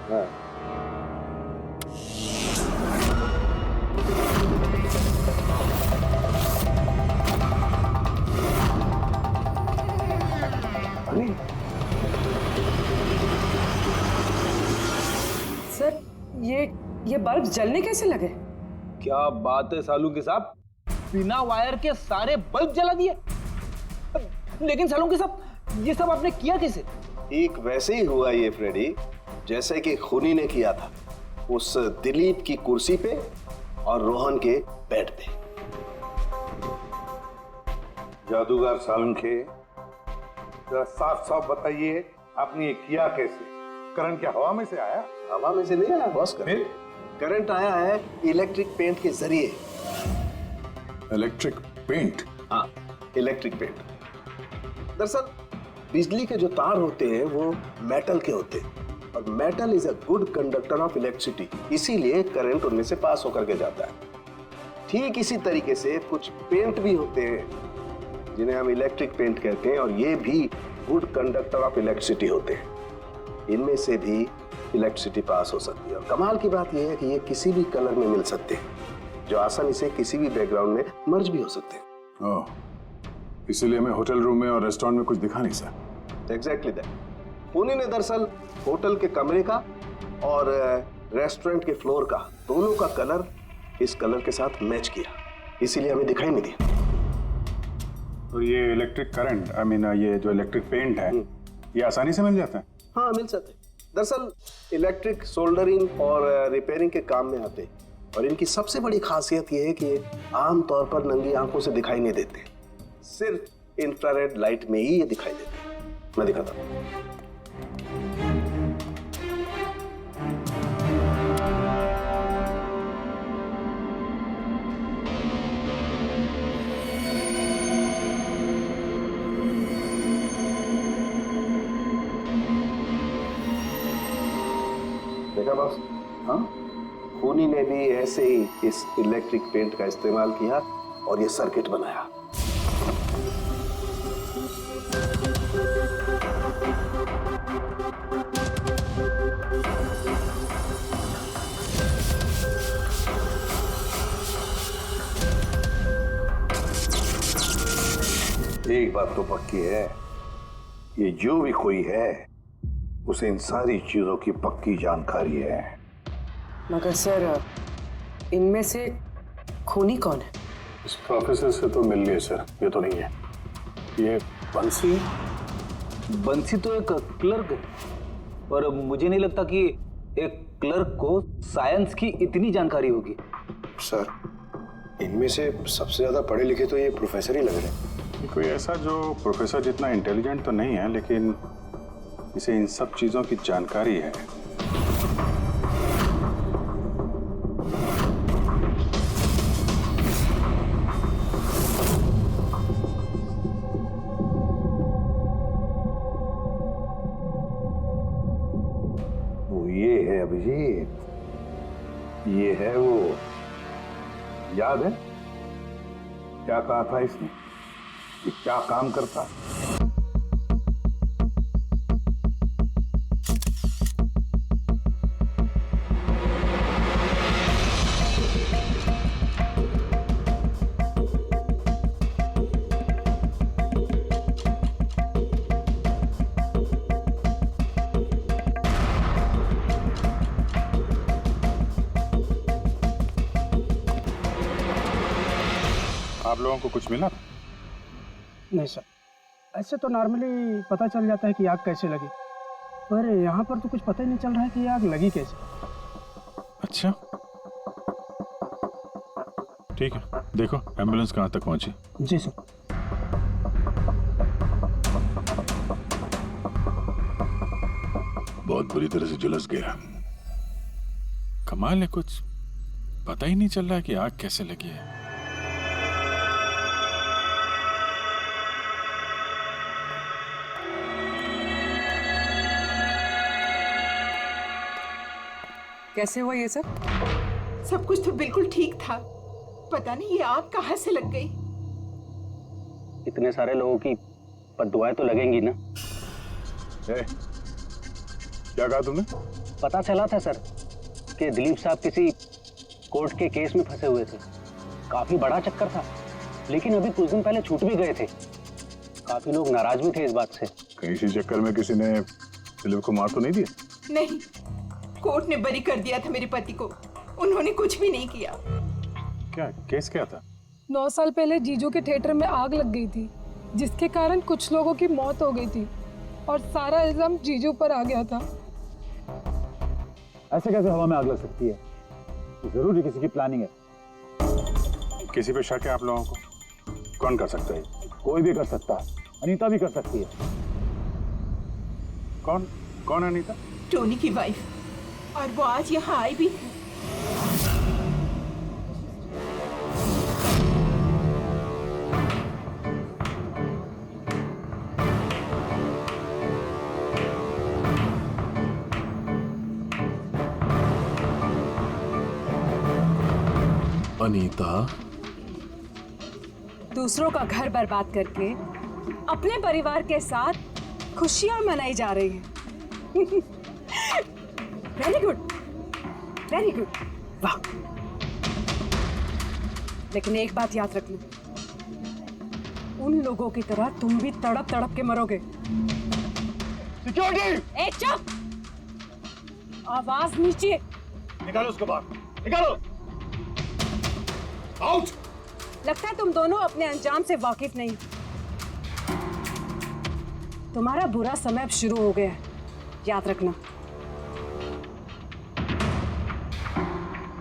हाँ। सर ये बल्ब जलने कैसे लगे? क्या बात है सालुंकी साहब, बिना वायर के सारे बल्ब जला दिए। लेकिन सालुंकी साहब, ये सब आपने किया कैसे? ठीक वैसे ही हुआ ये फ्रेडी, जैसे कि खूनी ने किया था उस दिलीप की कुर्सी पे और रोहन के बेड पे। जादूगर सालुंखे, जरा साफ साफ बताइए आपने ये किया कैसे? करंट क्या हवा में से आया? हवा में से नहीं आया बॉस, करंट आया है इलेक्ट्रिक पेंट के जरिए। Electric paint? हाँ, इलेक्ट्रिक पेंट। दरअसल बिजली के जो तार होते हैं वो मेटल के होते हैं और metal is a good conductor of electricity, इसीलिए करंट उनमें से पास होकर के जाता है। ठीक इसी तरीके से कुछ पेंट भी होते हैं जिन्हें हम इलेक्ट्रिक पेंट कहते हैं और ये भी गुड कंडक्टर ऑफ इलेक्ट्रिसिटी होते हैं। इनमें से भी इलेक्ट्रिसिटी पास हो सकती है और कमाल की बात यह है कि ये किसी भी कलर में मिल सकते हैं, जो आसानी से किसी भी बैकग्राउंड में मर्ज भी हो सकते हैं। ओह, इसीलिए मैं होटल रूम में और रेस्टोरेंट में कुछ दिखा नहीं सका। Exactly that. खूनी ने दरअसल होटल के कमरे का और रेस्टोरेंट के फ्लोर का दोनों का कलर इस कलर के साथ मैच किया, इसीलिए हमें दिखाई नहीं दिया। तो ये इलेक्ट्रिक करंट, आई मीन ये जो इलेक्ट्रिक पेंट है, ये आसानी से मिल जाता है? हाँ, मिल सकते हैं। दरअसल इलेक्ट्रिक सोल्डरिंग और रिपेयरिंग के काम में आते हैं और इनकी सबसे बड़ी खासियत यह है कि आम तौर पर नंगी आंखों से दिखाई नहीं देते, सिर्फ इंफ्रारेड लाइट में ही ये दिखाई देते हैं। मैं दिखाता हूँ। देखा बॉस? हाँ, खूनी ने भी ऐसे ही इस इलेक्ट्रिक पेंट का इस्तेमाल किया और ये सर्किट बनाया। एक बात तो पक्की है, ये जो भी कोई है उसे इन सारी चीजों की पक्की जानकारी है। मगर सर, इनमें से खूनी कौन है? इस प्रोफेसर से तो मिल लिए सर, ये तो नहीं है। ये बंसी? बंसी तो एक क्लर्क है, और मुझे नहीं लगता कि एक क्लर्क को साइंस की इतनी जानकारी होगी। सर, इनमें से सबसे ज्यादा पढ़े लिखे तो ये प्रोफेसर ही लग रहे हैं। कोई ऐसा जो प्रोफेसर जितना इंटेलिजेंट तो नहीं है, लेकिन इसे इन सब चीजों की जानकारी है। वो ये है अभिजीत, ये है वो। याद है क्या कहा था इसने, कि क्या काम करता है? आप लोगों को कुछ मिला? नहीं सर, ऐसे तो नॉर्मली पता चल जाता है कि आग कैसे लगी, पर यहाँ पर तो कुछ पता ही नहीं चल रहा है कि आग लगी कैसे। अच्छा, ठीक है, देखो एम्बुलेंस कहाँ तक पहुंची। जी सर। बहुत बुरी तरह से झुलस गया। कमाल है, कुछ पता ही नहीं चल रहा है कि आग कैसे लगी है। कैसे हुआ ये सब? सब कुछ तो बिल्कुल ठीक था, पता नहीं ये आग कहाँ से लग गई। इतने सारे लोगों की बद्दुआएं तो लगेंगी ना। क्या कहा तुमने? पता चला था सर कि दिलीप साहब किसी कोर्ट के केस में फंसे हुए थे। काफी बड़ा चक्कर था, लेकिन अभी कुछ दिन पहले छूट भी गए थे। काफी लोग नाराज भी थे इस बात से। कहीं इसी चक्कर में किसी ने दिलीप को मार तो नहीं दिया? नहीं, कोर्ट ने बरी कर दिया था मेरे पति को। उन्होंने कुछ भी नहीं किया। क्या केस क्या था? 9 साल पहले जीजू के थिएटर में आग लग गई थी, जिसके कारण कुछ लोगों की मौत हो गई थी और सारा इल्जाम जीजू पर आ गया था। ऐसे कैसे हवा में आग लग सकती है? जरूर किसी की प्लानिंग है। किसी पे शक है आप लोगों को? कौन कर सकता है? कोई भी कर सकता है, अनीता भी कर सकती है। कौन कौन है अनीता? टोनी की वाइफ, और वो आज यहाँ आई भी थी। अनीता, दूसरों का घर बर्बाद करके अपने परिवार के साथ खुशियां मनाई जा रही है। वेरी गुड, वेरी गुड, वाह। लेकिन एक बात याद रखना, उन लोगों की तरह तुम भी तड़प तड़प के मरोगे। सिक्योरिटी! ए चुप! आवाज नीचे। निकालो उसको बाहर, निकालो! आउट! लगता है तुम दोनों अपने अंजाम से वाकिफ नहीं। तुम्हारा बुरा समय अब शुरू हो गया है, याद रखना।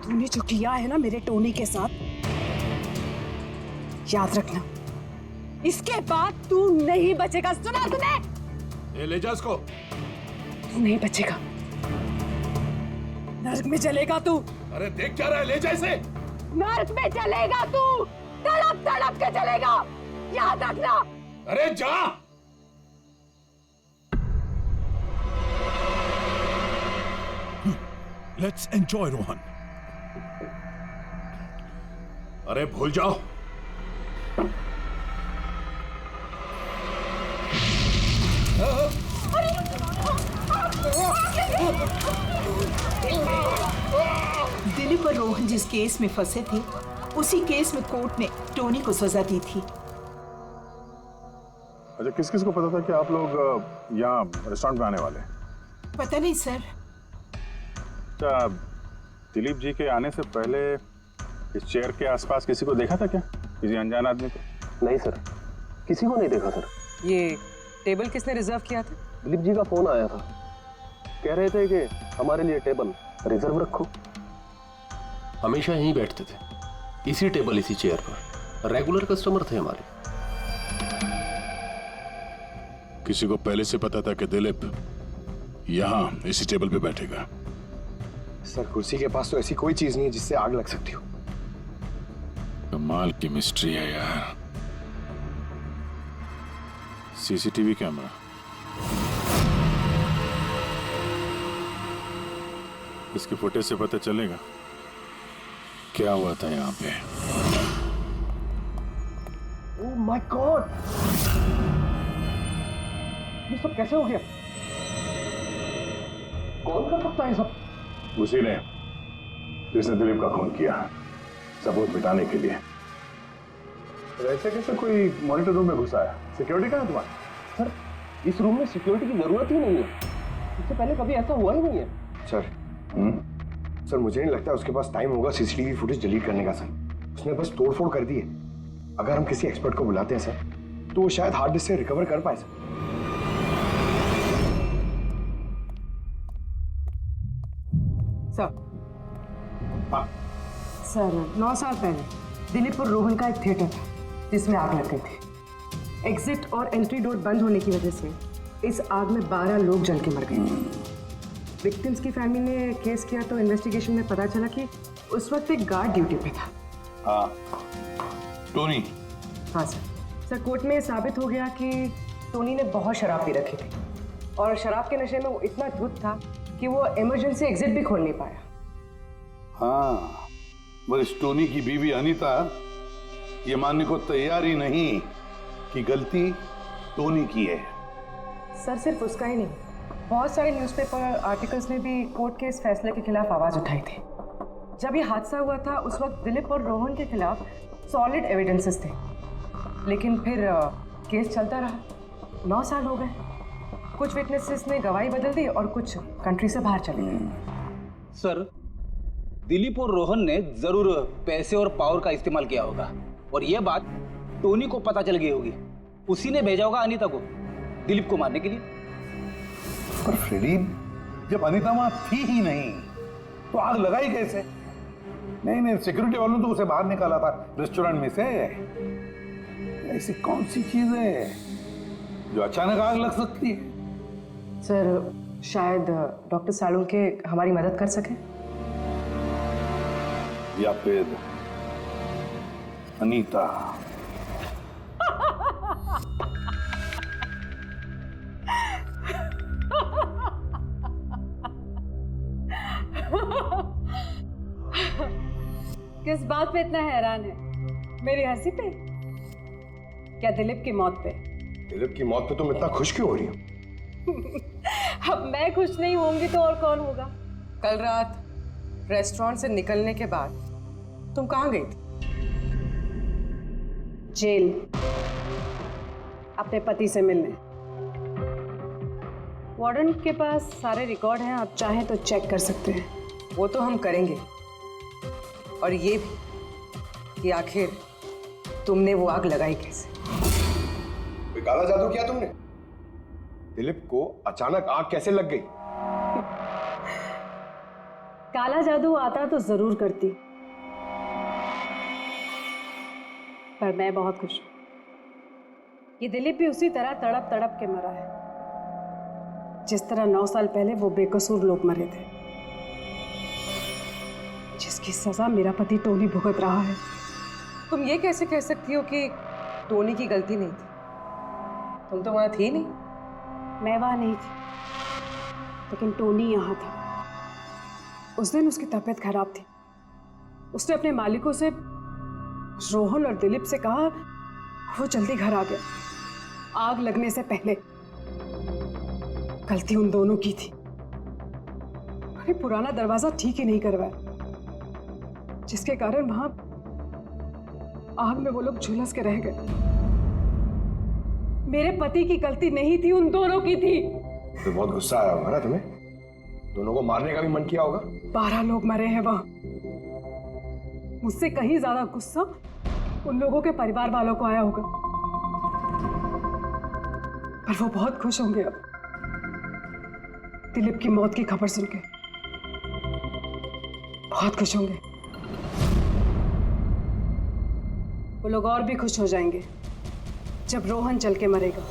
तूने जो किया है ना मेरे टोनी के साथ, याद रखना, इसके बाद तू नहीं बचेगा। सुना तूने? ले जा उसको। तू नहीं बचेगा, नर्क में चलेगा तू। अरे देख क्या रहा है, ले जा इसे। नर्क में चलेगा तू, तड़प तड़प के चलेगा, याद रखना। अरे जा। Let's enjoy Rohan. अरे भूल जाओ। दिलीप और रोहन जिस केस में फंसे थे, उसी केस में कोर्ट ने टोनी को सजा दी थी। अच्छा, किस किस को पता था कि आप लोग यहाँ रेस्टोरेंट में आने वाले हैं? पता नहीं सर। अच्छा, दिलीप जी के आने से पहले इस चेयर के आसपास किसी को देखा था क्या? किसी अनजान आदमी को? नहीं सर, किसी को नहीं देखा सर। ये टेबल किसने रिजर्व किया था? दिलीप जी का फोन आया था, कह रहे थे कि हमारे लिए टेबल रिजर्व रखो। हमेशा यहीं बैठते थे, इसी टेबल इसी चेयर पर, रेगुलर कस्टमर थे हमारे। किसी को पहले से पता था कि दिलीप यहाँ इसी टेबल पे बैठेगा? सर, कुर्सी के पास तो ऐसी कोई चीज नहीं है जिससे आग लग सकती हो। कमाल की मिस्ट्री है यार। सीसीटीवी कैमरा, इसके फुटेज से पता चलेगा क्या हुआ था यहाँ पे। ओह माय गॉड, ये सब कैसे हो गया? कौन कर सकता है सब? उसी ने जिसने दिलीप का खून किया, सबूत मिटाने के लिए। ऐसे कैसे कोई मॉनिटर रूम में घुसा है? सिक्योरिटी कहाँ है तुम्हारी? सर, इस रूम में सिक्योरिटी की जरूरत ही नहीं है, इससे पहले कभी ऐसा हुआ ही नहीं है। सर, सर मुझे नहीं लगता उसके पास टाइम होगा सीसीटीवी फुटेज डिलीट करने का। सर, उसने बस तोड़फोड़ कर दी है। अगर हम किसी एक्सपर्ट को बुलाते हैं सर, तो वो शायद हार्ड डिस्क से रिकवर कर पाए सर। सर 9 साल पहले दिलीप और रोहन का एक थिएटर था जिसमें आग लग गई थी। एग्जिट और एंट्री डोर बंद होने की वजह से इस आग में 12 लोग जल के मर गए थे। विक्टिम्स की फैमिली ने केस किया तो इन्वेस्टिगेशन में पता चला कि उस वक्त एक गार्ड ड्यूटी पे था। हाँ, टोनी। हाँ सर, कोर्ट में साबित हो गया कि टोनी ने बहुत शराब पी रखी थी और शराब के नशे में वो इतना धुत था कि वो इमरजेंसी एग्जिट भी खोल नहीं पाया। हाँ, बस टोनी की बीवी अनीता ये मानने को तैयार ही नहीं कि गलती टोनी की है। सर, सिर्फ उसका ही नहीं, बहुत सारे न्यूज़पेपर आर्टिकल्स ने भी कोर्ट के इस फैसले के खिलाफ आवाज़ उठाई थी। जब ये हादसा हुआ था उस वक्त दिलीप और रोहन के खिलाफ सॉलिड एविडेंसेस थे, लेकिन फिर केस चलता रहा। 9 साल हो गए। कुछ विटनेसेस ने गवाही बदल दी और कुछ कंट्री से बाहर चले गए। सर, दिलीप और रोहन ने जरूर पैसे और पावर का इस्तेमाल किया होगा और यह बात टोनी को पता चल गई होगी। उसी ने भेजा होगा अनीता को दिलीप को मारने के लिए। पर फ्रेडी, जब अनीता वहां थी ही नहीं तो आग लगाई कैसे? नहीं, सिक्योरिटी वालों ने तो उसे बाहर निकाला था रेस्टोरेंट में से। ऐसी कौन सी चीज है जो अचानक आग लग सकती है? सर, शायद डॉक्टर सालुंके हमारी मदद कर सके, या फिर अनीता। किस बात पे इतना हैरान है? मेरी हंसी पे? क्या दिलीप की मौत पे? दिलीप की मौत पे तुम इतना खुश क्यों हो रही हो? अब मैं खुश नहीं होंगी तो और कौन होगा? कल रात रेस्टोरेंट से निकलने के बाद तुम कहाँ गई थी? जेल, अपने पति से मिलने। वार्डन के पास सारे रिकॉर्ड हैं, आप चाहें तो चेक कर सकते हैं। वो तो हम करेंगे, और ये भी कि आखिर तुमने वो आग लगाई कैसे? कोई काला जादू किया तुमने? दिलीप को अचानक आग कैसे लग गई? काला जादू आता तो जरूर करती, पर मैं बहुत खुश हूं। ये दिलीप भी उसी तरह तड़प तड़प के मरा है जिस तरह 9 साल पहले वो बेकसूर लोग मरे थे, जिसकी सजा मेरा पति टोनी भुगत रहा है। तुम ये कैसे कह सकती हो कि टोनी की गलती नहीं थी? तुम तो वहां थी नहीं। मैं वहां नहीं थी, लेकिन टोनी यहाँ था। उस दिन उसकी तबीयत खराब थी। उसने अपने मालिकों से, रोहन और दिलीप से कहा, वो जल्दी घर आ गया आग लगने से पहले। गलती उन दोनों की थी। अरे पुराना दरवाजा ठीक ही नहीं करवाया, जिसके कारण वहां आग में वो लोग झुलस के रह गए। मेरे पति की गलती नहीं थी, उन दोनों की थी। तो बहुत गुस्सा आया होगा ना तुम्हें? दोनों को मारने का भी मन किया होगा। 12 लोग मरे हैं वहां। मुझसे कहीं ज्यादा गुस्सा उन लोगों के परिवार वालों को आया होगा, पर वो बहुत खुश होंगे अब दिलीप की मौत की खबर सुनके। बहुत खुश होंगे। वो लोग और भी खुश हो जाएंगे जब रोहन चल के मरेगा।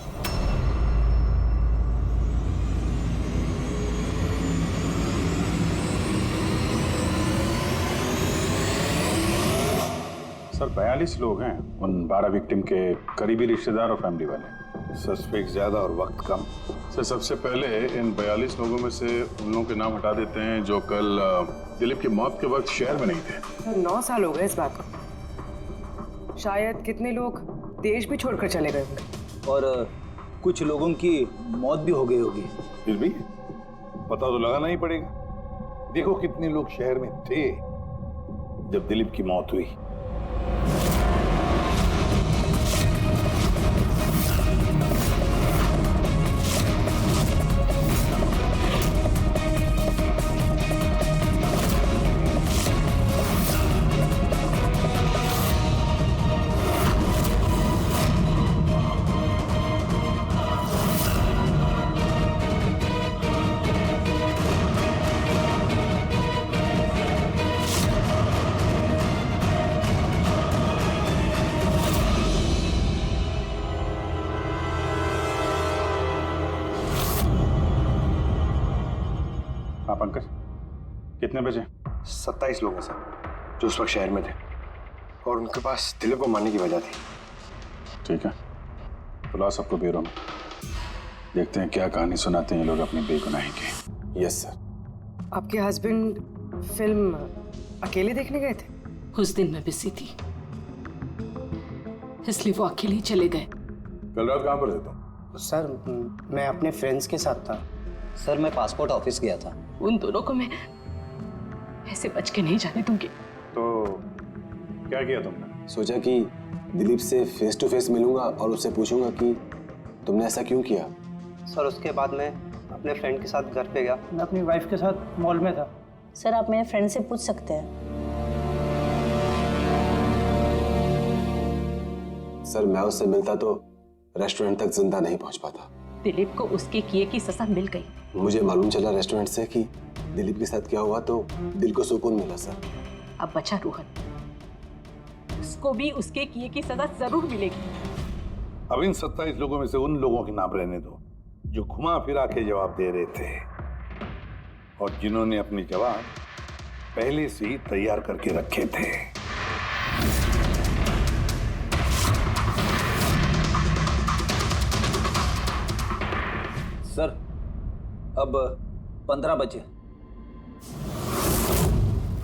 सर 42 लोग हैं, उन 12 विक्टिम के करीबी रिश्तेदार और फैमिली वाले। सस्पेक्ट ज्यादा और वक्त कम। सर, सबसे पहले इन 42 लोगों में से उन लोगों के नाम हटा देते हैं जो कल दिलीप की मौत के वक्त शहर में नहीं थे। तो 9 साल हो गए इस बात को। शायद कितने लोग देश भी छोड़कर चले गए होंगे और कुछ लोगों की मौत भी हो गई होगी। फिर भी पता तो लगाना ही पड़ेगा। देखो कितने लोग शहर में थे जब दिलीप की मौत हुई। हाँ पंकज, कितने बजे? 27 लोग हैं सर, जो उस वक्त शहर में थे और उनके पास दिलीप को मारने की वजह थी। ठीक है, बुलाओ सबको ब्यूरो में। देखते हैं क्या कहानी सुनाते हैं ये लोग अपनी बेगुनाही की। Yes sir. आपके हस्बैंड फिल्म अकेले देखने गए थे? उस दिन मैं बिजी थी, इसलिए वो अकेले ही चले गए। कल रात कहाँ पर थे तुम? सर मैं अपने फ्रेंड्स के साथ था। सर मैं पासपोर्ट ऑफिस गया था। उन दोनों को मैं ऐसे बच के नहीं जाने दूंगी। तो क्या किया तुमने? सोचा कि दिलीप से फेस टू फेस मिलूंगा और उससे पूछूंगा कि तुमने ऐसा क्यों किया। सर उसके बाद मैं अपने फ्रेंड के साथ घर पे गया। मैं अपनी वाइफ के साथ मॉल में था। सर आप मेरे फ्रेंड से पूछ सकते हैं। सर मैं उससे मिलता तो रेस्टोरेंट तक जिंदा नहीं पहुंच पाता। दिलीप को उसके किए की सजा मिल गई। मुझे मालूम चला रेस्टोरेंट से कि दिलीप के साथ क्या हुआ तो दिल को सुकून मिला सर। अब बचा रोहन, उसको भी उसके किए की सजा जरूर मिलेगी। अब इन 27 लोगों में से उन लोगों के नाम रहने दो जो घुमा फिरा के जवाब दे रहे थे और जिन्होंने अपने जवाब पहले से ही तैयार करके रखे थे। सर अब 15 बजे।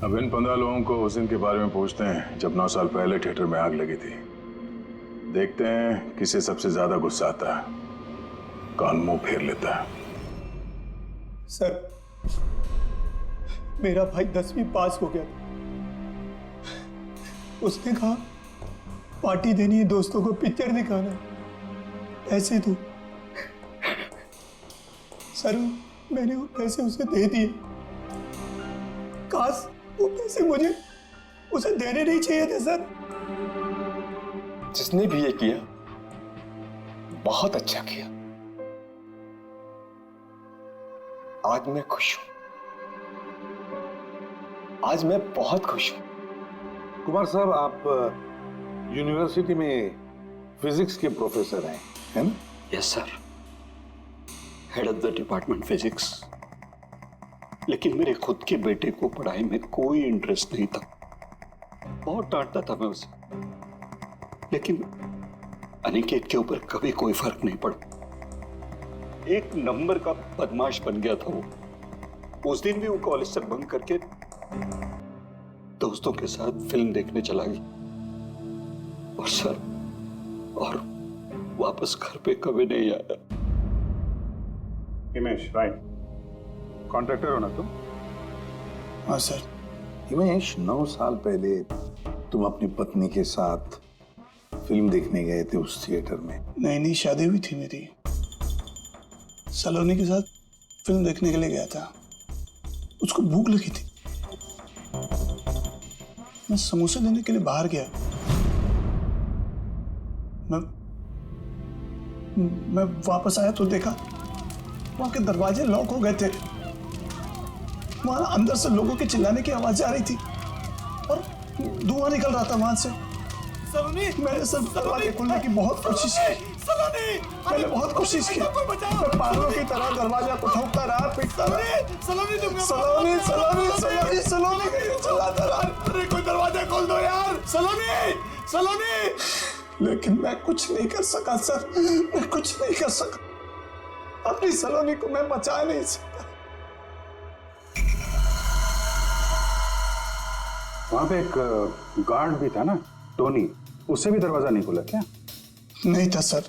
अब इन 15 लोगों को उस दिन के बारे में पूछते हैं जब 9 साल पहले थिएटर में आग लगी थी। देखते हैं किसे सबसे ज्यादा गुस्सा आता है, कौन मुंह फेर लेता है। सर मेरा भाई 10वीं पास हो गया। उसने कहा पार्टी देनी है, दोस्तों को पिक्चर दिखाना है, पैसे दो। सर मैंने वो पैसे उसे दे दिए। काश वो पैसे मुझे उसे देने नहीं चाहिए थे सर। जिसने भी ये किया बहुत अच्छा किया। आज मैं खुश हूं, आज मैं बहुत खुश हूं। कुमार साहब आप यूनिवर्सिटी में फिजिक्स के प्रोफेसर हैं, है ना? Yes sir, head of the department physics. लेकिन मेरे खुद के बेटे को पढ़ाई में कोई इंटरेस्ट नहीं था। बहुत डांटता था मैं उसे, लेकिन अनिकेत के ऊपर कभी कोई फर्क नहीं पड़ा। एक नंबर का बदमाश बन गया था वो। उस दिन भी वो कॉलेज से बंक करके दोस्तों के साथ फिल्म देखने चला गया और सर और वापस घर पे कभी नहीं आया। हिमेश राइट, कॉन्ट्रैक्टर हो ना तुम? हाँ सर। हिमेश 9 साल पहले तुम अपनी पत्नी के साथ फिल्म देखने गए थे उस थिएटर में। नई नई शादी हुई थी मेरी। सलोनी के साथ फिल्म देखने के लिए गया था। उसको भूख लगी थी। मैं समोसे लेने के लिए बाहर गया। मैं वापस आया तो देखा वहां के दरवाजे लॉक हो गए थे। वहां अंदर से लोगों के चिल्लाने की आवाज आ रही थी और धुआं निकल रहा था वहां से। सलोनी, मैंने सब दरवाजे खोलने की बहुत कोशिश की। सलोनी, मैंने बहुत कोशिश की। मैं पागलों की तरह दरवाजा को ठोकता रहा, पीटता रहा। सलोनी, सलोनी, सलोनी, सलोनी, सलोनी कहीं चिल्लाता रहा। अरे कोई दरवाजा खोल दो यार। सलोनी, सलोनी। लेकिन मैं कुछ नहीं कर सका सर, मैं कुछ नहीं कर सका। अपनी सलोनी को मैं बचा नहीं सकता। वहां पे एक गार्ड भी था ना, टोनी, उससे भी दरवाजा नहीं खुला क्या? नहीं था सर।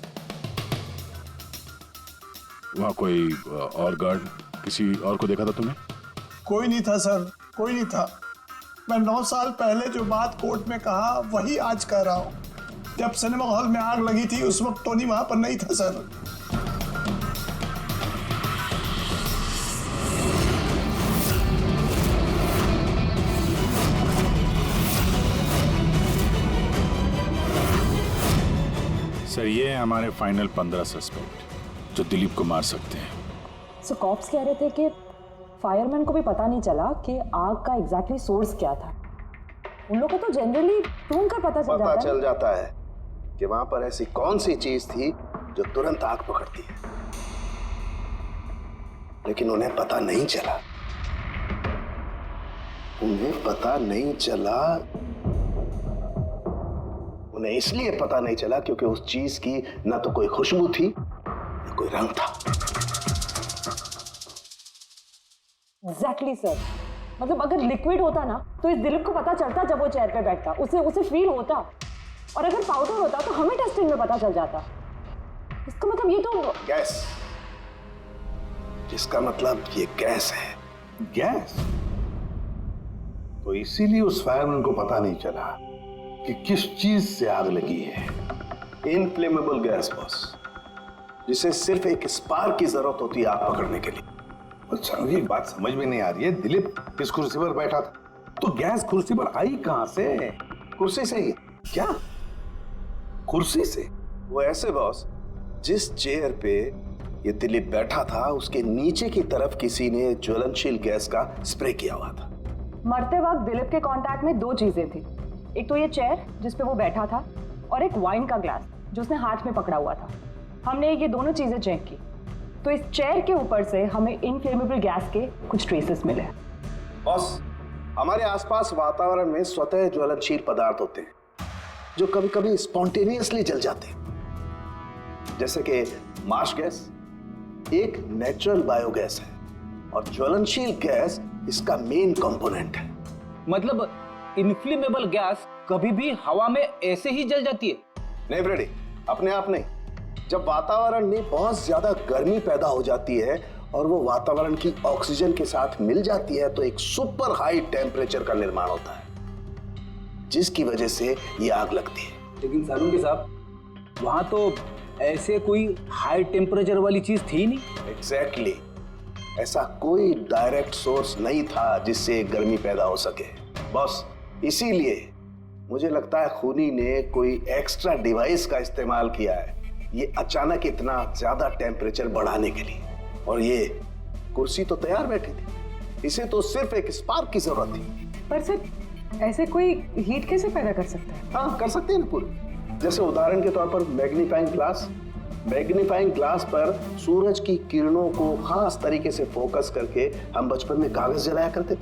वहां कोई और गार्ड, किसी और को देखा था तुमने? कोई नहीं था सर, कोई नहीं था। मैं 9 साल पहले जो बात कोर्ट में कहा वही आज कह रहा हूं। जब सिनेमा हॉल में आग लगी थी उस वक्त टोनी वहां पर नहीं था सर। सर ये है हमारे फाइनल 15 सस्पेक्ट जो दिलीप को मार सकते हैं। सो कॉप्स कह रहे थे कि फायरमैन को भी पता नहीं चला कि आग का एग्जैक्टली सोर्स क्या था। उन लोगों को तो जनरली ढूंढ कर पता चल जाता है कि वहां पर ऐसी कौन सी चीज थी जो तुरंत आग पकड़ती है, लेकिन उन्हें पता नहीं चला। उन्हें पता नहीं चला। उन्हें इसलिए पता नहीं चला क्योंकि उस चीज की ना तो कोई खुशबू थी ना कोई रंग था। Exactly sir. मतलब अगर लिक्विड होता ना तो इस दिलीप को पता चलता जब वो चेयर पे बैठता, उसे फील होता। और अगर पाउडर होता तो हमें टेस्टिंग में पता चल जाता। इसका मतलब ये तो गैस जिसका मतलब ये गैस है। गैस? तो इसीलिए उस फायरमैन को पता नहीं चला कि किस चीज से आग लगी है। इनफ्लेमेबल गैस बॉस, जिसे सिर्फ एक स्पार्क की जरूरत होती है आग पकड़ने के लिए। अच्छा, मुझे एक बात समझ में नहीं आ रही है। दिलीप किस कुर्सी पर बैठा था, तो गैस कुर्सी पर आई कहां से? कुर्सी से ही। क्या? कुर्सी से? वो ऐसे बॉस, जिस चेयर पे ये दिलीप बैठा था उसके नीचे की तरफ किसी ने ज्वलनशील गैस का स्प्रे किया हुआ था। मरते वक्त दिलीप के कांटेक्ट में दो चीजें थी, एक तो ये चेयर जिस पे वो बैठा था और एक वाइन का ग्लास जो उसने हाथ में पकड़ा हुआ था। हमने ये दोनों चीजें चेक की तो इस चेयर के ऊपर से हमें इनफ्लेमेबल गैस के कुछ ट्रेसेस मिले। बॉस, हमारे आसपास वातावरण में स्वतः ज्वलनशील पदार्थ होते हैं जो कभी कभी स्पॉन्टेनियसली जल जाते हैं, जैसे कि मार्श गैस एक नेचुरल बायोगैस है और ज्वलनशील गैस इसका मेन कंपोनेंट है। मतलब इनफ्लेमेबल गैस कभी भी हवा में ऐसे ही जल जाती है? नहीं फ्रेडी, अपने आप नहीं। जब वातावरण में बहुत ज्यादा गर्मी पैदा हो जाती है और वो वातावरण की ऑक्सीजन के साथ मिल जाती है तो एक सुपर हाई टेम्परेचर का निर्माण होता है, जिसकी वजह से ये आग लगती है। लेकिन सालुंके साहब, वहां तो ऐसे कोई हाई टेम्परेचर वाली चीज थी नहीं। एग्जैक्टली, ऐसा कोई डायरेक्ट सोर्स नहीं था जिससे गर्मी पैदा हो सके बॉस। इसीलिए मुझे लगता है खूनी ने कोई एक्स्ट्रा डिवाइस का इस्तेमाल किया है ये अचानक इतना ज्यादा टेम्परेचर बढ़ाने के लिए। और ये कुर्सी तो तैयार बैठी थी, इसे तो सिर्फ एक स्पार्क की जरूरत थी। पर सर, ऐसे कोई हीट कैसे पैदा कर सकता है? हाँ, कर सकते हैं ना पूरी। जैसे उदाहरण के तौर पर मैग्नीफाइंग ग्लास। मैग्नीफाइंग ग्लास पर सूरज की किरणों को खास तरीके से फोकस करके हम बचपन में कागज जलाया करते थे।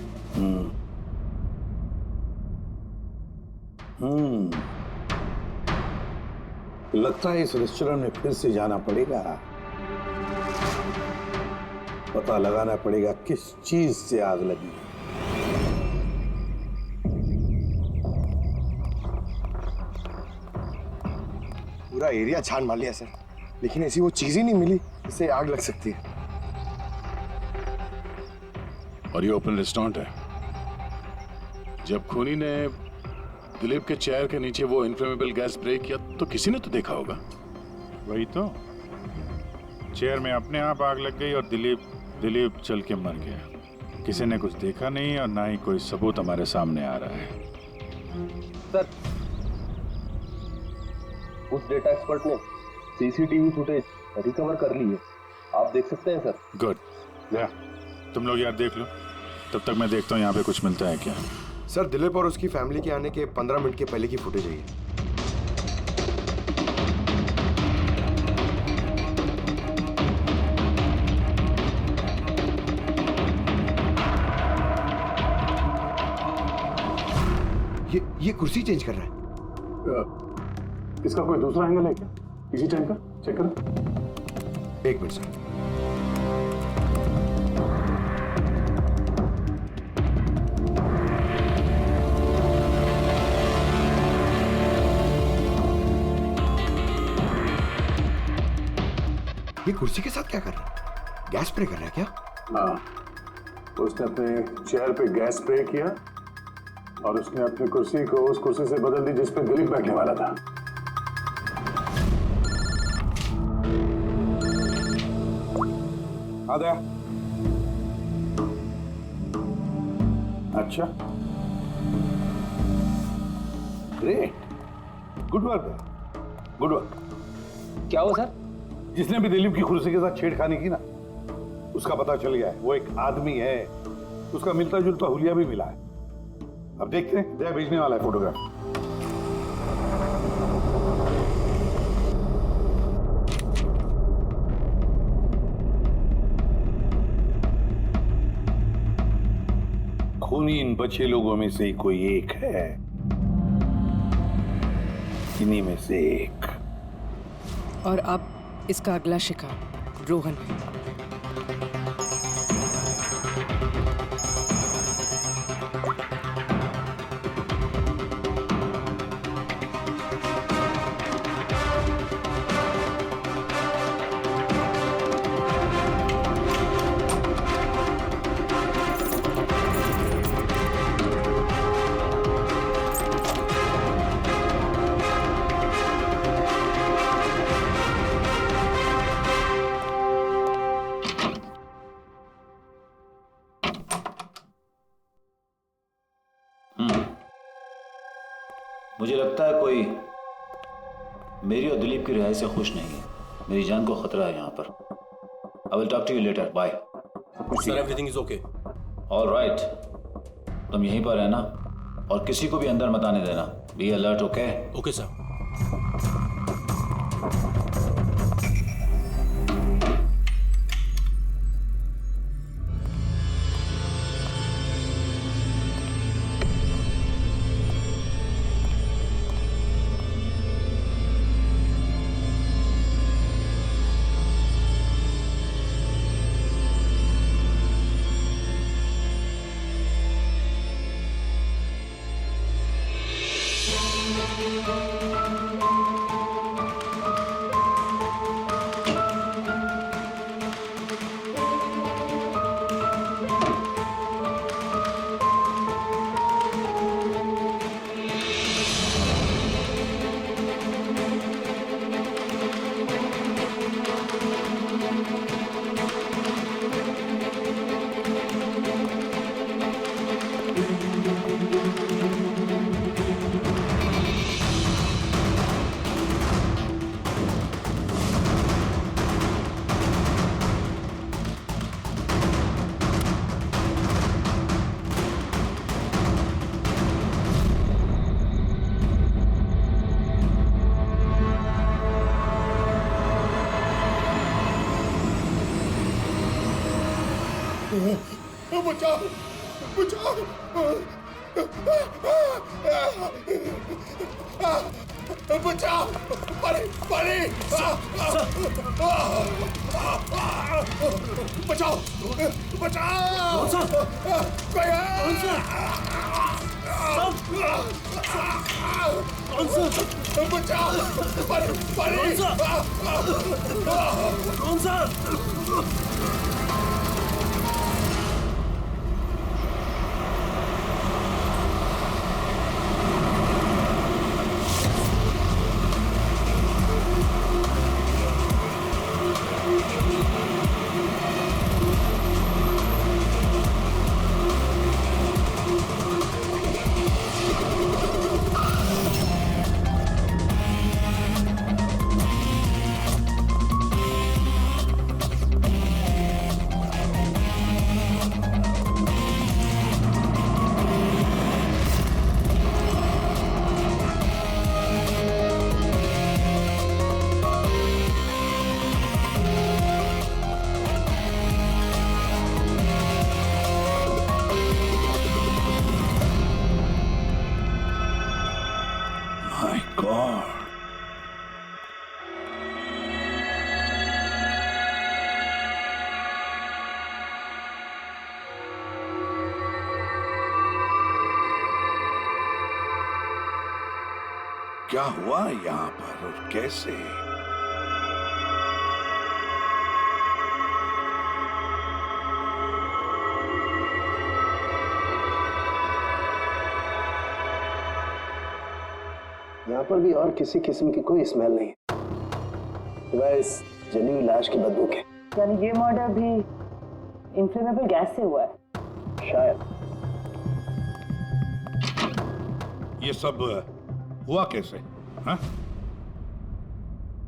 लगता है इस रेस्टोरेंट में फिर से जाना पड़ेगा, पता लगाना पड़ेगा किस चीज से आग लगी। पूरा एरिया छान मार लिया सर, लेकिन ऐसी वो चीज ही नहीं मिली जिससे आग लग सकती है। और ये ओपन रेस्टोरेंट है। जब खूनी ने दिलीप के चेयर के नीचे वो इनफ्लेमेबल गैस स्प्रे किया तो किसी ने तो देखा होगा। वही तो, चेयर में अपने आप आग लग गई और दिलीप चल के मर गया। किसी ने कुछ देखा नहीं और ना ही कोई सबूत हमारे सामने आ रहा है। सर, उस डेटा एक्सपर्ट ने सीसीटीवी फुटेज रिकवर कर ली है, आप देख सकते हैं सर। गुड, या तुम लोग यार देख लो, तब तक मैं देखता हूँ यहाँ पे कुछ मिलता है क्या। सर, दिलीप और उसकी फैमिली के आने के 15 मिनट के पहले की फुटेज है ये। ये कुर्सी चेंज कर रहा है। इसका कोई दूसरा एंगल है क्या इसी टाइम का? चेक करो। एक मिनट सर। ये कुर्सी के साथ क्या कर रहा है? गैस स्प्रे कर रहा है क्या? हाँ, उसने अपने चेयर पे गैस स्प्रे किया और उसने अपनी कुर्सी को उस कुर्सी से बदल दी जिस पे दिलीप बैठने वाला था। आ गया। अच्छा, great, good work, good work. क्या हुआ सर? जिसने भी दिलीप की कुर्सी के साथ छेड़खानी की ना, उसका पता चल गया है। वो एक आदमी है, उसका मिलता जुलता हुलिया भी मिला है। अब देखते हैं, दया भेजने वाला है फोटोग्राफ। खूनी इन बचे लोगों में से कोई एक है, इन्हीं में से एक। और अब इसका अगला शिकार रोहन है। मुझे लगता है कोई मेरी और दिलीप की रिहाई से खुश नहीं है। मेरी जान को खतरा है यहाँ पर। I will talk to you later. Bye. Sir everything is okay. All right, तुम यहीं पर रहना और किसी को भी अंदर मत आने देना। Be alert. Okay? Okay sir. बचाओ बचाओ बचाओ परे परे बचाओ बचाओ बचाओ परे परे कौन सा क्या हुआ यहाँ पर और कैसे? यहाँ पर भी और किसी किस्म की कोई स्मेल नहीं सिवाय इस जली हुई लाश की बदबू के। यानी ये मर्डर भी इन्फ्लेमेबल गैस से हुआ है? शायद। ये सब हुआ कैसे? हाँ?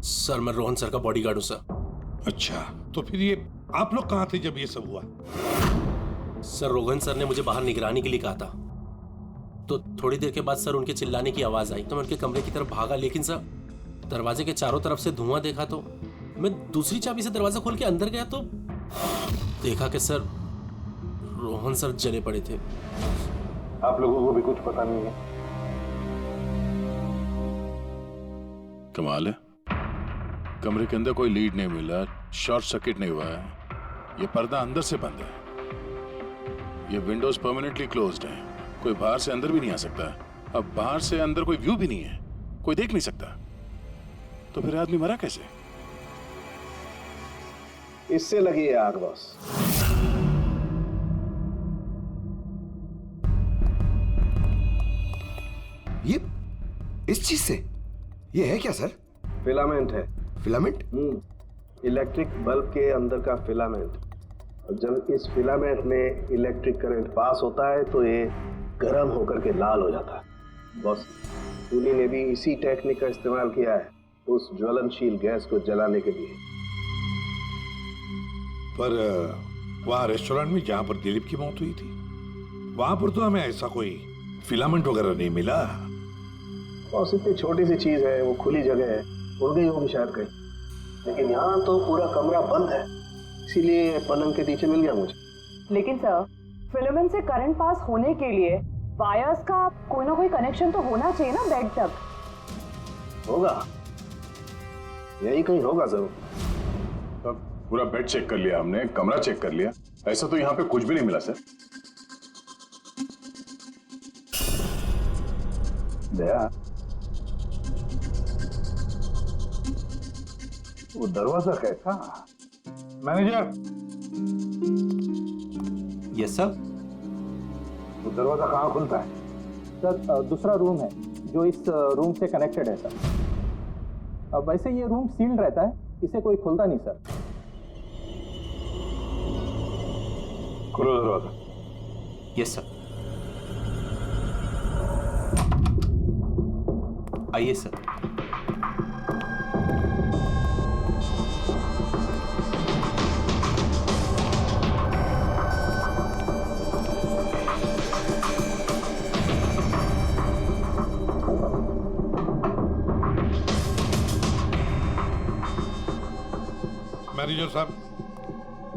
सर मैं रोहन सर का बॉडीगार्ड हूं सर। अच्छा, तो फिर ये आप लोग कहाँ थे जब ये सब हुआ? सर रोहन सर ने मुझे बाहर निगरानी के लिए कहा था, तो थोड़ी देर के बाद सर उनके चिल्लाने की आवाज आई तो मैं उनके कमरे की तरफ भागा, लेकिन सर दरवाजे के चारों तरफ से धुआं देखा तो मैं दूसरी चाबी से दरवाजा खोल के अंदर गया तो देखा कि सर रोहन सर जले पड़े थे। आप लोगों को भी कुछ पता नहीं है? कमाल है, कमरे के अंदर कोई लीड नहीं मिला, शॉर्ट सर्किट नहीं हुआ है, ये पर्दा अंदर से बंद है, ये विंडोज परमानेंटली क्लोज्ड है, कोई बाहर से अंदर भी नहीं आ सकता। अब बाहर से अंदर कोई व्यू भी नहीं है, कोई देख नहीं सकता, तो फिर आदमी मरा कैसे? इससे लगी है आग बॉस। ये इस चीज से ये है क्या सर? फिलामेंट है। फिलामेंट? इलेक्ट्रिक बल्ब के अंदर का फिलामेंट। और जब इस फिलामेंट में इलेक्ट्रिक करंट पास होता है तो ये गर्म होकर के लाल हो जाता है। बॉस टोनी ने भी इसी टेक्निक का इस्तेमाल किया है उस ज्वलनशील गैस को जलाने के लिए। पर वहां रेस्टोरेंट में जहां पर दिलीप की मौत हुई थी, वहां पर तो हमें ऐसा कोई फिलामेंट वगैरह नहीं मिला। और इतनी छोटी सी चीज है, वो खुली जगह है, उड़ गई होगी शायद कहीं। लेकिन यहाँ तो पूरा कमरा बंद है, इसीलिए पलंग के नीचे मिल गया मुझे। लेकिन सर, फिलामेंट से करंट पास होने के लिए वायर्स का कोई ना कोई कनेक्शन तो होना चाहिए ना बेड तक। होगा, यही कहीं होगा जरूर। तब पूरा बेड चेक कर लिया हमने, कमरा चेक कर लिया, ऐसा तो यहाँ पे कुछ भी नहीं मिला सर। दया, वो दरवाजा कैसा? मैनेजर। Yes sir. वो दरवाजा कहाँ खुलता है? सर दूसरा रूम है जो इस रूम से कनेक्टेड है सर। अब वैसे ये रूम सील्ड रहता है, इसे कोई खोलता नहीं सर। खोलो दरवाजा। Yes sir. आइए सर। मैनेजर साहब,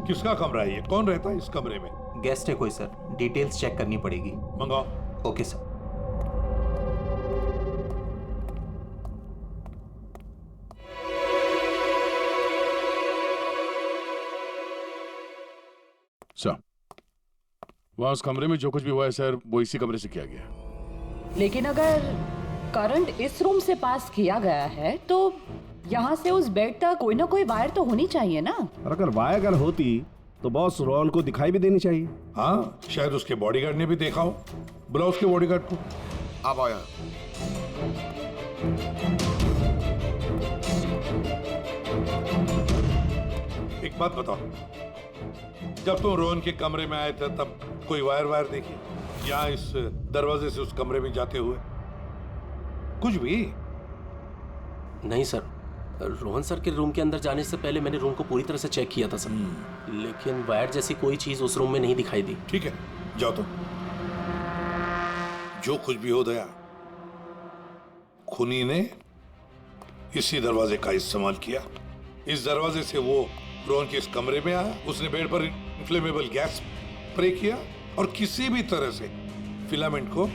किसका कमरा है ये? कौन रहता है इस कमरे में? गेस्ट है कोई सर, डिटेल्स चेक करनी पड़ेगी। मंगाओ। Okay sir. सर, वहां उस कमरे में जो कुछ भी हुआ है सर, वो इसी कमरे से किया गया। लेकिन अगर करंट इस रूम से पास किया गया है तो यहाँ से उस बेड तक कोई ना कोई वायर तो होनी चाहिए ना। और अगर वायर अगर होती तो बॉस रोहन को दिखाई भी देनी चाहिए। हाँ, शायद उसके बॉडीगार्ड ने भी देखा हो। बुलाओ उसके बॉडीगार्ड को। आप आओ यहाँ। एक बात बताओ, जब तुम रोहन के कमरे में आए थे तब कोई वायर देखी या इस दरवाजे से उस कमरे में जाते हुए? कुछ भी नहीं सर, रोहन सर के रूम के अंदर जाने से पहले मैंने रूम को पूरी तरह से चेक किया था सर, लेकिन वायर जैसी कोई चीज उस रूम में नहीं दिखाई दी। ठीक है, जाओ तुम। जो कुछ भी हो दया, खूनी ने इसी दरवाजे का इस्तेमाल किया। इस दरवाजे से वो रोहन के इस कमरे में आया, उसने बेड पर इन्फ्लेमेबल गैस स्प्रे किया और किसी भी तरह से फिलामेंट को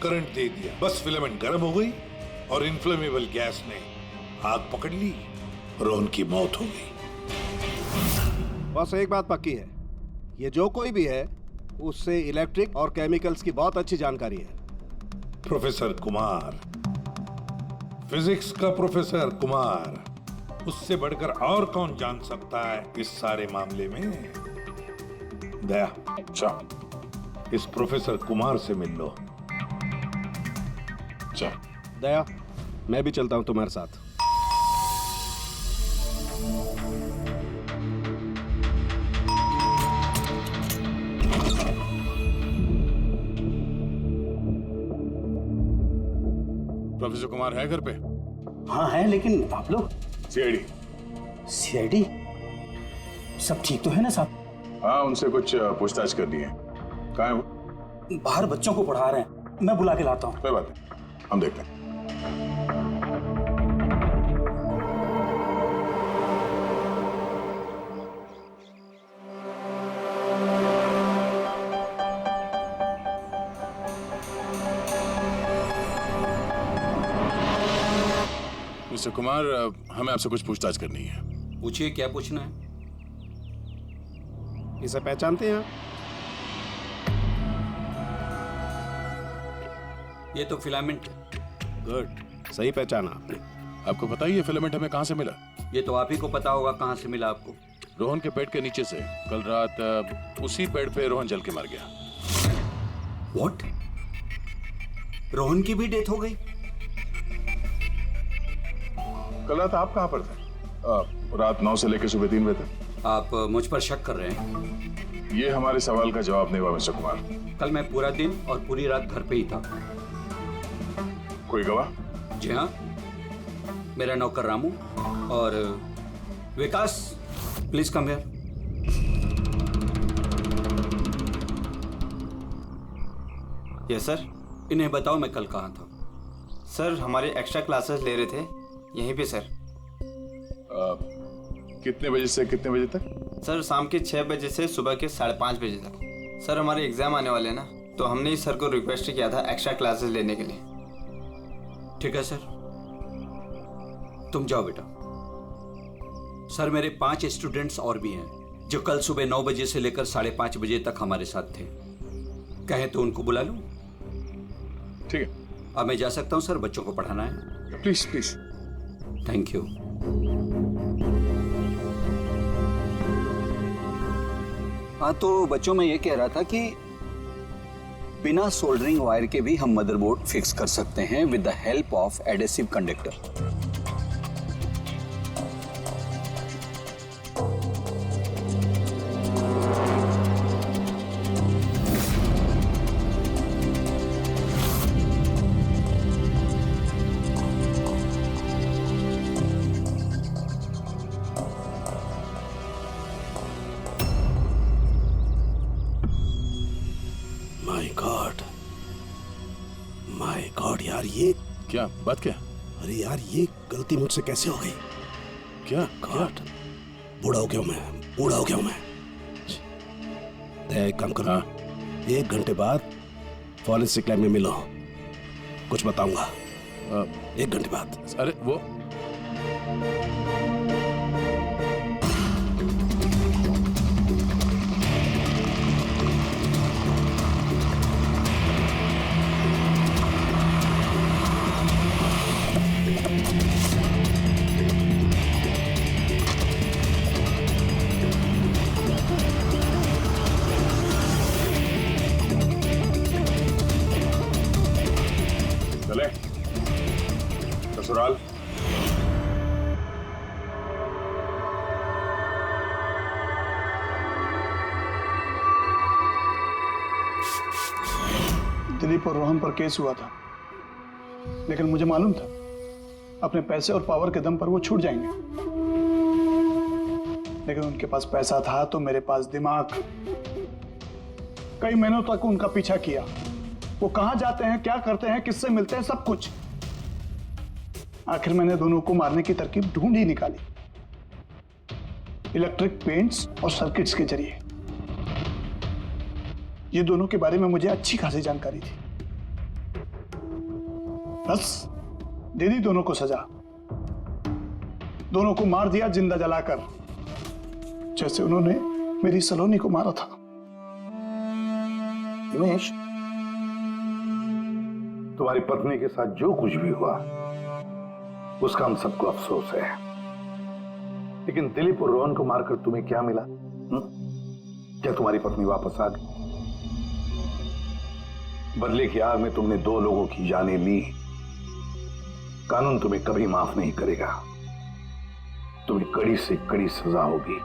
करंट दे दिया। बस फिलामेंट गर्म हो गई और इन्फ्लेमेबल गैस ने आग पकड़ ली, रोहन की मौत हो गई। बस एक बात पक्की है, ये जो कोई भी है उससे इलेक्ट्रिक और केमिकल्स की बहुत अच्छी जानकारी है। प्रोफेसर कुमार, फिजिक्स का प्रोफेसर कुमार, उससे बढ़कर और कौन जान सकता है इस सारे मामले में? दया, अच्छा इस प्रोफेसर कुमार से मिल लो। अच्छा दया, मैं भी चलता हूं तुम्हारे साथ। प्रोफेसर कुमार है घर पे? हाँ है, लेकिन आप लोग? सीआईडी सब ठीक तो है ना साहब? हाँ, उनसे कुछ पूछताछ करनी है। कहाँ है वो? बाहर बच्चों को पढ़ा रहे हैं, मैं बुला के लाता हूँ। कोई बात नहीं, हम देखते हैं। मिस्टर कुमार, हमें आपसे कुछ पूछताछ करनी है। पूछिए, क्या पूछना है? इसे पहचानते हैं आप? ये तो फिलामेंट है। गुड, सही पहचाना आपने। आपको पता ही है फिलामेंट हमें कहाँ से मिला? ये तो आप ही को पता होगा कहाँ से मिला आपको। रोहन के बेड के नीचे से। कल रात उसी बेड पे रोहन जल के मर गया। व्हाट? रोहन की भी डेथ हो गई? कल रात आप कहाँ पर थे? रात 9 से लेकर सुबह 3 बजे तक। आप मुझ पर शक कर रहे हैं? ये हमारे सवाल का जवाब नहीं हुआ मिस्टर कुमार। कल मैं पूरा दिन और पूरी रात घर पे ही था। कोई गवाह? जी हाँ, मेरा नौकर रामू और Vikas, please come here. Yes sir. इन्हें बताओ मैं कल कहाँ था। सर हमारे एक्स्ट्रा क्लासेस ले रहे थे यहीं पे सर। कितने बजे से कितने बजे तक? सर शाम के 6 बजे से सुबह के 5:30 बजे तक। सर हमारे एग्जाम आने वाले हैं ना, तो हमने इस सर को रिक्वेस्ट किया था एक्स्ट्रा क्लासेस लेने के लिए। ठीक है सर, तुम जाओ बेटा। सर मेरे 5 स्टूडेंट्स और भी हैं जो कल सुबह 9 बजे से लेकर 5:30 बजे तक हमारे साथ थे। कहें तो उनको बुला लूं? ठीक है। अब मैं जा सकता हूं सर, बच्चों को पढ़ाना है। Please please. Thank you. हाँ तो बच्चों में ये कह रहा था कि बिना सोल्डरिंग वायर के भी हम मदरबोर्ड फिक्स कर सकते हैं with the help of adhesive conductor. My God यार, ये क्या बात? क्या? अरे यार ये गलती मुझसे कैसे हो गई? क्या? गॉड, बूढ़ा हो गया मैं, बूढ़ा हो गया मैं। एक काम करो, 1 घंटे बाद फॉरेंसिक लैब में मिलो, कुछ बताऊंगा। 1 घंटे बाद। अरे वो चले ससुराल। दिलीप और रोहन पर केस हुआ था, लेकिन मुझे मालूम था अपने पैसे और पावर के दम पर वो छूट जाएंगे। लेकिन उनके पास पैसा था तो मेरे पास दिमाग। कई महीनों तक उनका पीछा किया, वो कहां जाते हैं, क्या करते हैं, किससे मिलते हैं, सब कुछ। आखिर मैंने दोनों को मारने की तरकीब ढूंढ ही निकाली, इलेक्ट्रिक पेंट्स और सर्किट्स के जरिए। ये दोनों के बारे में मुझे अच्छी खासी जानकारी थी। बस दे दी दोनों को सजा, दोनों को मार दिया जिंदा जलाकर, जैसे उन्होंने मेरी सलोनी को मारा था। उमेश, तुम्हारी पत्नी के साथ जो कुछ भी हुआ उसका हम सबको अफसोस है, लेकिन दिलीप और रोहन को मारकर तुम्हें क्या मिला? क्या तुम्हारी पत्नी वापस आ गई? बदले की आग में तुमने 2 लोगों की जानें ली। कानून तुम्हें कभी माफ नहीं करेगा, तुम्हें कड़ी से कड़ी सजा होगी।